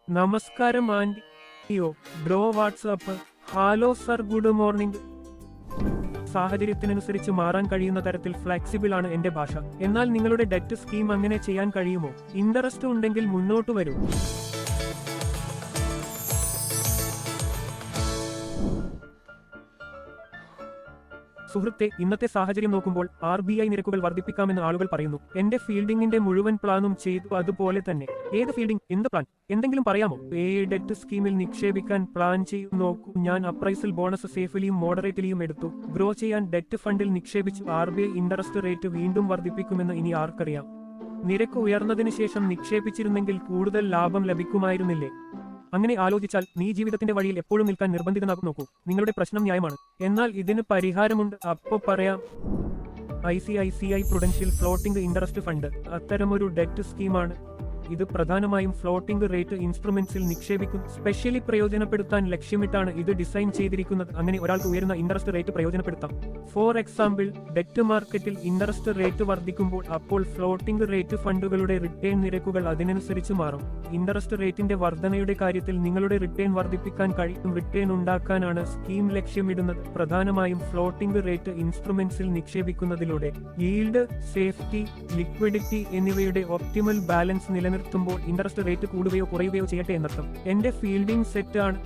നമസ്കാരം ആൻറ്റിയോ bro WhatsApp. Hello sir, good morning. സാഹചര്യത്തിനനുസരിച്ച് മാറാൻ കഴിയുന്ന തരത്തിൽ ഫ്ലെക്സിബിൾ ആണ് എന്റെ ഭാഷ. എന്നാൽ നിങ്ങളുടെ ഡെറ്റ് സ്കീം അങ്ങനെ ചെയ്യാൻ കഴിയുമോ? ഇൻട്രസ്റ്റ് ഉണ്ടെങ്കിൽ മുന്നോട്ട് വരൂ. സുഹൃത്തെ, ഇന്നത്തെ സാഹചര്യം നോക്കുമ്പോൾ RBI നിരക്കുകൾ വർദ്ധിപ്പിക്കാമെന്ന് ആളുകൾ പറയുന്നു. എന്റെ ഫീൽഡിംഗിന്റെ മുഴുവൻ പ്ലാനും ചെയ്തു. അതുപോലെ തന്നെ ഏത് ഫീൽഡിംഗ്, എന്ത് പ്ലാൻ, എന്തെങ്കിലും പറയാമോ? ഡെറ്റ് സ്കീമിൽ നിക്ഷേപിക്കാൻ പ്ലാൻ ചെയ്തു നോക്കൂ. ഞാൻ അപ്രൈസൽ ബോണസ് സേഫ്ലിയും മോഡറേറ്റ്ലിയും എടുത്തു. ഗ്രോ ചെയ്യാൻ ഡെറ്റ് ഫണ്ടിൽ നിക്ഷേപിച്ചു. RBI ഇൻട്രസ്റ്റ് റേറ്റ് വീണ്ടും വർദ്ധിപ്പിക്കുമെന്ന് ഇനി ആർക്കറിയാം? നിരക്ക് ഉയർന്നതിന് ശേഷം നിക്ഷേപിച്ചിരുന്നെങ്കിൽ കൂടുതൽ ലാഭം ലഭിക്കുമായിരുന്നില്ലേ? അങ്ങനെ ആലോചിച്ചാൽ നീ ജീവിതത്തിന്റെ വഴിയിൽ എപ്പോഴും നിൽക്കാൻ നിർബന്ധിതനാകും. നോക്കൂ, നിങ്ങളുടെ പ്രശ്നം ന്യായമാണ്, എന്നാൽ ഇതിന് പരിഹാരമുണ്ട്. അപ്പോ പറയാം. ICICI Prudential floating interest fund അത്തരമൊരു ഡെറ്റ് സ്കീമാണ്. ഇത് പ്രധാനമായും ഫ്ലോട്ടിംഗ് റേറ്റ് ഇൻസ്ട്രുമെന്റ്സിൽ നിക്ഷേപിക്കും. സ്പെഷ്യലി പ്രയോജനപ്പെടുത്താൻ ലക്ഷ്യമിട്ടാണ് ഇത് ഡിസൈൻ ചെയ്തിരിക്കുന്നത്. അങ്ങനെ ഒരാൾക്ക് ഉയരുന്ന ഇൻട്രസ്റ്റ് റേറ്റ് പ്രയോജനപ്പെടുത്താം. ഫോർ എക്സാമ്പിൾ, ഡെറ്റ് മാർക്കറ്റിൽ ഇൻട്രസ്റ്റ് റേറ്റ് വർദ്ധിക്കുമ്പോൾ അപ്പോൾ ഫ്ലോട്ടിംഗ് റേറ്റ് ഫണ്ടുകളുടെ റിട്ടേൺ നിരക്കുകൾ അതിനനുസരിച്ച് മാറും. ഇൻട്രസ്റ്റ് റേറ്റിന്റെ വർധനയുടെ കാര്യത്തിൽ നിങ്ങളുടെ റിട്ടേൺ വർദ്ധിപ്പിക്കാൻ കഴിയും. റിട്ടേൺ ഉണ്ടാക്കാനാണ് സ്കീം ലക്ഷ്യമിടുന്നത്. പ്രധാനമായും ഫ്ലോട്ടിംഗ് റേറ്റ് ഇൻസ്ട്രുമെന്റ്സിൽ നിക്ഷേപിക്കുന്നതിലൂടെ യീൽഡ്, സേഫ്റ്റി, ലിക്വിഡിറ്റി എന്നിവയുടെ ഒപ്റ്റിമൽ ബാലൻസ് നിലനിർത്തുമ്പോൾ ഇൻട്രസ്റ്റ് റേറ്റ് കൂടുകയോ കുറയുകയോ ചെയ്യട്ടെ എന്നർത്ഥം. എന്റെ ഫീൽഡിംഗ് സെറ്റ് ആണ്.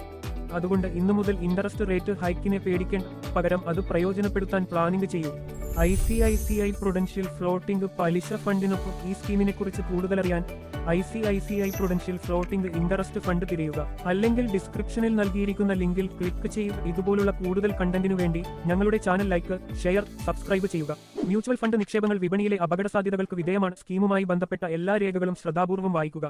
അതുകൊണ്ട് ഇന്നു മുതൽ ഇൻട്രസ്റ്റ് റേറ്റ് ഹൈക്കിനെ പേടിക്കേണ്ട, പകരം അത് പ്രയോജനപ്പെടുത്താൻ പ്ലാനിംഗ് ചെയ്യൂ. ICICI പ്രൊഡൻഷ്യൽ ഫ്ലോട്ടിംഗ് പലിശ ഫണ്ടിനൊപ്പം ഈ സ്കീമിനെ കുറിച്ച് കൂടുതലറിയാൻ ICICI Prudential floating interest fund തിരയുക. അല്ലെങ്കിൽ ഡിസ്ക്രിപ്ഷനിൽ നൽകിയിരിക്കുന്ന ലിങ്കിൽ ക്ലിക്ക് ചെയ്യുക. ഇതുപോലുള്ള കൂടുതൽ കണ്ടന്റിനു വേണ്ടി ഞങ്ങളുടെ ചാനൽ ലൈക്ക്, ഷെയർ, സബ്സ്ക്രൈബ് ചെയ്യുക. മ്യൂച്വൽ ഫണ്ട് നിക്ഷേപങ്ങൾ വിപണിയിലെ അപകടസാധ്യതകൾക്ക് വിധേയമാണ്. സ്കീമുമായി ബന്ധപ്പെട്ട എല്ലാ രേഖകളും ശ്രദ്ധാപൂർവ്വം വായിക്കുക.